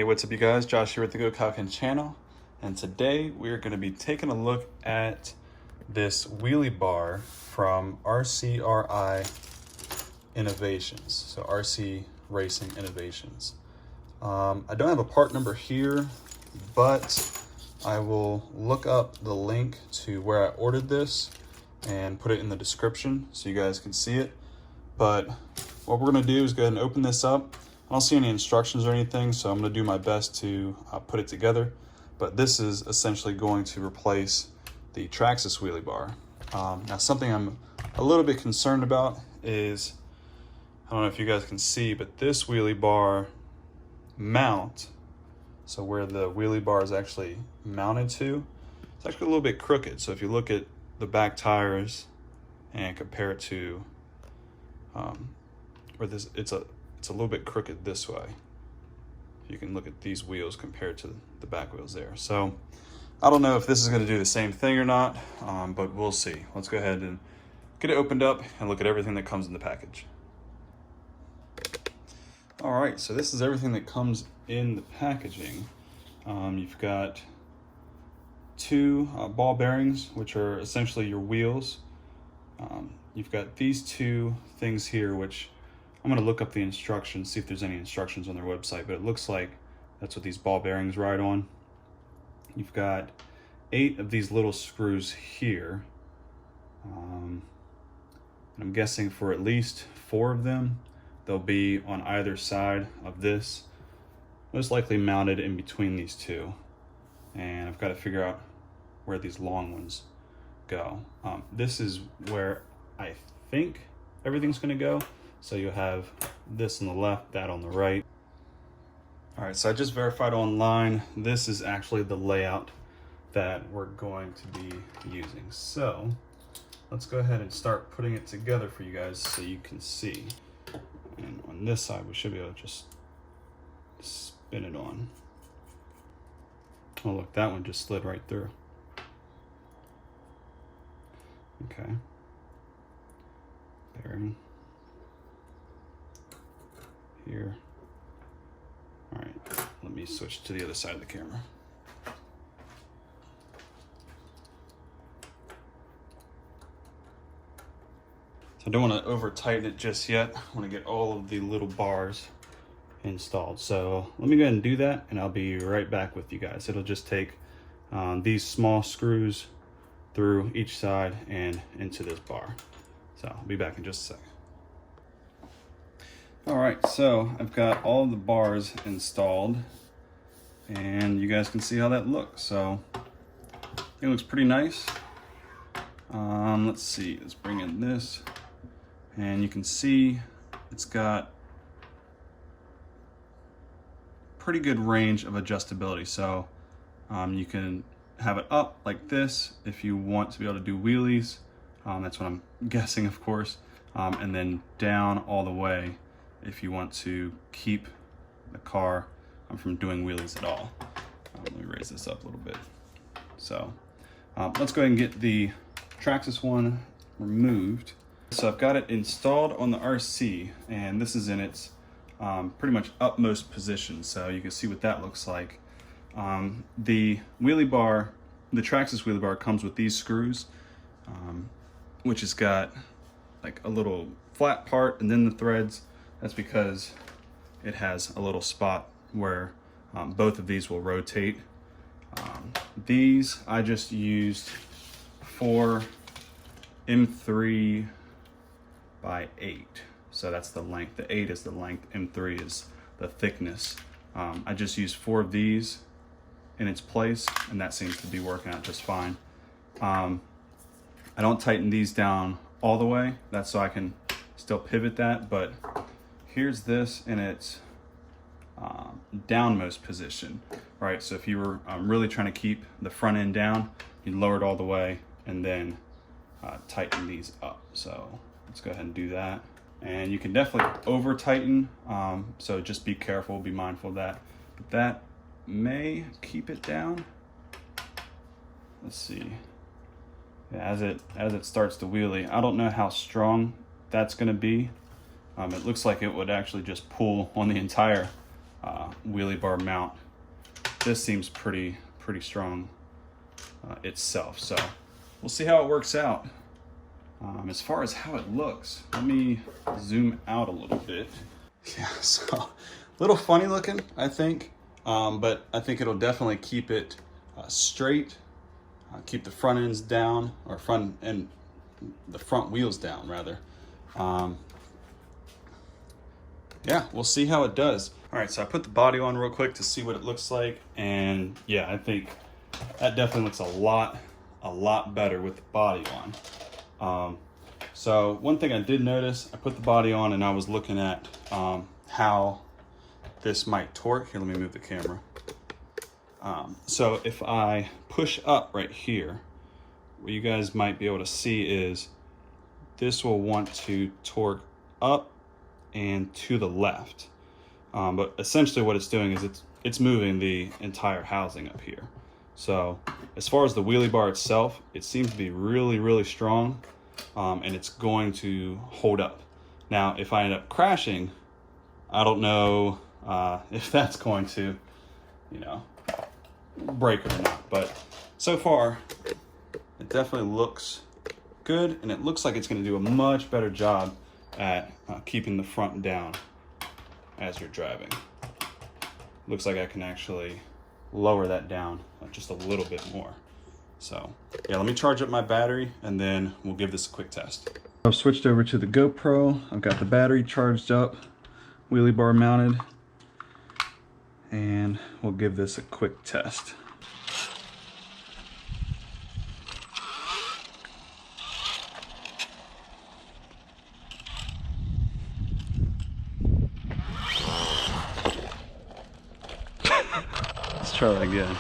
what's up you guys? Josh here with the GoKaioken channel, and today we're going to be taking a look at this wheelie bar from RCRI Innovations, so RC Racing Innovations. I don't have a part number here, but I will look up the link to where I ordered this and put it in the description so you guys can see it. But what we're going to do is go ahead and open this up. I don't see any instructions or anything, so I'm going to do my best to put it together. But this is essentially going to replace the Traxxas wheelie bar. Now something I'm a little bit concerned about is, I don't know if you guys can see, but this wheelie bar mount, so where the wheelie bar is actually mounted to, it's actually a little bit crooked. So if you look at the back tires and compare it to where this, it's a little bit crooked this way. You can look at these wheels compared to the back wheels there. So I don't know if this is going to do the same thing or not, but we'll see. Let's go ahead and get it opened up and look at everything that comes in the package. All right, so this is everything that comes in the packaging. You've got two ball bearings, which are essentially your wheels. You've got these two things here, which I'm going to look up the instructions, see if there's any instructions on their website, but it looks like that's what these ball bearings ride on. You've got 8 of these little screws here. And I'm guessing for at least 4 of them, they'll be on either side of this, most likely mounted in between these two. And I've got to figure out where these long ones go. This is where I think everything's going to go. So you'll have this on the left, that on the right. All right, so I just verified online. This is actually the layout that we're going to be using. So let's go ahead and start putting it together for you guys so you can see. And on this side, we should be able to just spin it on. Oh, look, that one just slid right through. Okay. Bearing. Here. All right, let me switch to the other side of the camera. So I don't want to over tighten it just yet. I want to get all of the little bars installed. So let me go ahead and do that, and I'll be right back with you guys. It'll just take these small screws through each side and into this bar. So I'll be back in just a second. All right, so I've got all of the bars installed, and you guys can see how that looks. So it looks pretty nice. Let's see, let's bring in this, and you can see it's got pretty good range of adjustability. So you can have it up like this if you want to be able to do wheelies. That's what I'm guessing, of course, and then down all the way if you want to keep the car from doing wheelies at all. Let me raise this up a little bit. So let's go ahead and get the Traxxas one removed. So I've got it installed on the RC, and this is in its pretty much utmost position. So you can see what that looks like. The wheelie bar, the Traxxas wheelie bar comes with these screws, which has got like a little flat part and then the threads. That's because it has a little spot where both of these will rotate. These I just used 4 M3 by 8. So that's the length. The 8 is the length, M3 is the thickness. I just used 4 of these in its place, and that seems to be working out just fine. I don't tighten these down all the way. That's so I can still pivot that, but here's this in its downmost position, right? So if you were really trying to keep the front end down, you'd lower it all the way and then tighten these up. So let's go ahead and do that. And you can definitely over tighten, so just be careful, be mindful of that. But that may keep it down. Let's see. Yeah, as it starts to wheelie, I don't know how strong that's going to be. It looks like it would actually just pull on the entire wheelie bar mount. This seems pretty strong itself, so we'll see how it works out. As far as how it looks, let me zoom out a little bit. Yeah, so a little funny looking, I think, but I think it'll definitely keep it straight, keep the front ends down, or the front wheels down rather. Yeah, we'll see how it does. All right, so I put the body on real quick to see what it looks like, and yeah, I think that definitely looks a lot better with the body on. So one thing I did notice, I put the body on and I was looking at how this might torque. Here, let me move the camera. So if I push up right here, what you guys might be able to see is this will want to torque up and to the left. But essentially what it's doing is it's moving the entire housing up here. So as far as the wheelie bar itself, it seems to be really strong, and it's going to hold up. Now, if I end up crashing, I don't know if that's going to, you know, break it or not. But so far, it definitely looks good, and it looks like it's going to do a much better job at keeping the front down as you're driving. Looks like I can actually lower that down just a little bit more. So yeah, let me charge up my battery and then we'll give this a quick test. I've switched over to the GoPro. I've got the battery charged up, wheelie bar mounted, and we'll give this a quick test. Let's try that again.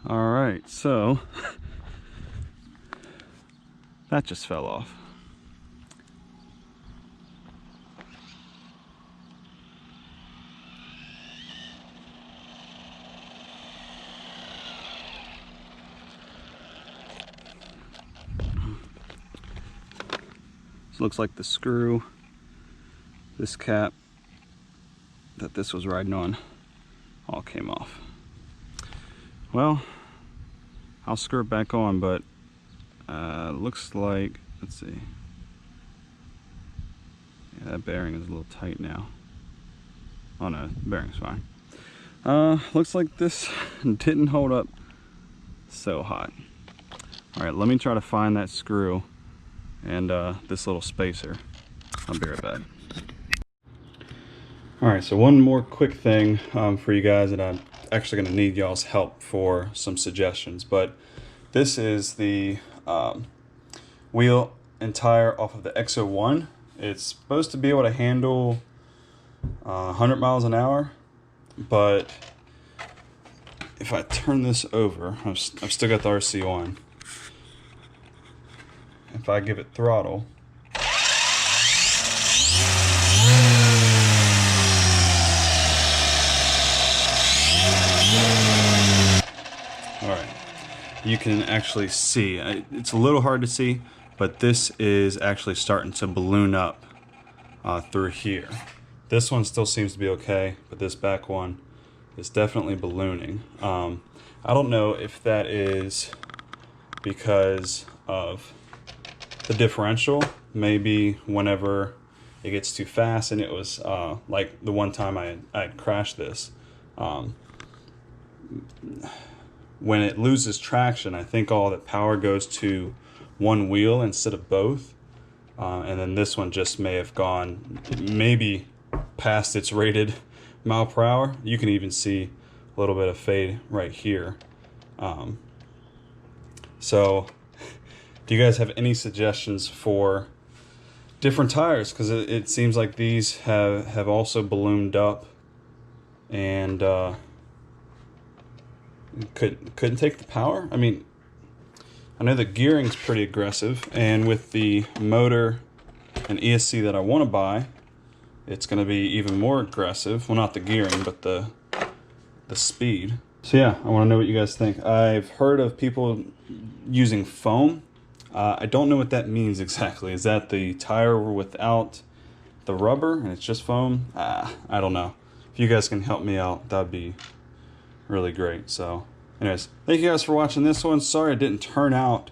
All right, so that just fell off. This looks like the screw, this cap that this was riding on, all came off. Well, I'll screw it back on, but looks like, let's see. Yeah, that bearing is a little tight now. Oh no, the bearing's fine. Looks like this didn't hold up so hot. All right, let me try to find that screw and this little spacer. I'll be right back. All right, so one more quick thing for you guys that I'm actually going to need y'all's help for some suggestions, but this is the wheel and tire off of the X01. It's supposed to be able to handle 100 miles an hour, but if I turn this over, I've still got the RC on. If I give it throttle, all right, you can actually see, it's a little hard to see, but this is actually starting to balloon up through here. This one still seems to be okay, but this back one is definitely ballooning. I don't know if that is because of the differential. Maybe whenever it gets too fast, and it was like the one time I had crashed this, when it loses traction, I think all that power goes to one wheel instead of both, and then this one just may have gone maybe past its rated mile per hour. You can even see a little bit of fade right here. So do you guys have any suggestions for different tires? Because it seems like these have also ballooned up and couldn't take the power. I mean, I know the gearing's pretty aggressive, and with the motor and ESC that I want to buy, it's going to be even more aggressive. Well, not the gearing, but the speed. So yeah, I want to know what you guys think. I've heard of people using foam. I don't know what that means exactly. Is that the tire without the rubber and it's just foam? I don't know. If you guys can help me out, that'd be really great. So anyways, thank you guys for watching this one. Sorry it didn't turn out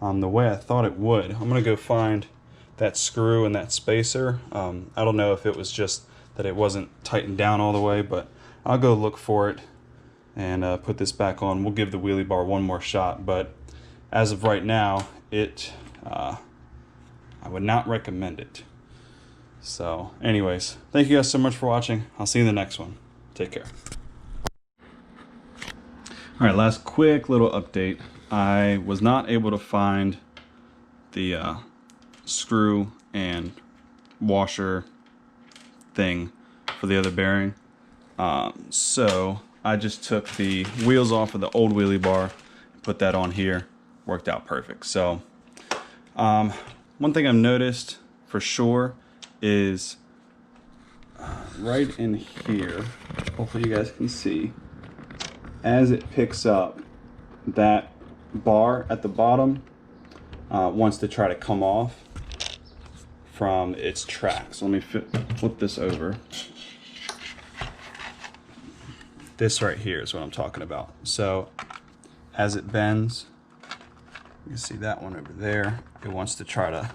the way I thought it would. I'm gonna go find that screw and that spacer. I don't know if it was just that it wasn't tightened down all the way, but I'll go look for it and put this back on. We'll give the wheelie bar one more shot, but as of right now, I would not recommend it. So anyways, thank you guys so much for watching. I'll see you in the next one. Take care. All right, last quick little update. I was not able to find the screw and washer thing for the other bearing. So I just took the wheels off of the old wheelie bar and put that on here. Worked out perfect. So one thing I've noticed for sure is right in here, hopefully you guys can see, as it picks up, that bar at the bottom wants to try to come off from its track. So let me flip this over. This right here is what I'm talking about. So as it bends, you can see that one over there, it wants to try to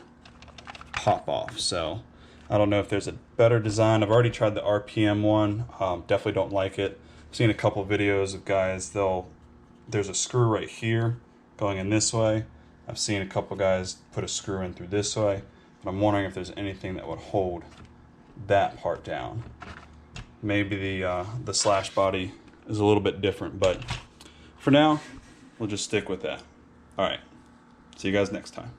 pop off. So I don't know if there's a better design. I've already tried the RPM one. Definitely don't like it. I've seen a couple videos of guys, there's a screw right here going in this way. I've seen a couple guys put a screw in through this way, but I'm wondering if there's anything that would hold that part down. Maybe the slash body is a little bit different, but for now, we'll just stick with that. All right, see you guys next time.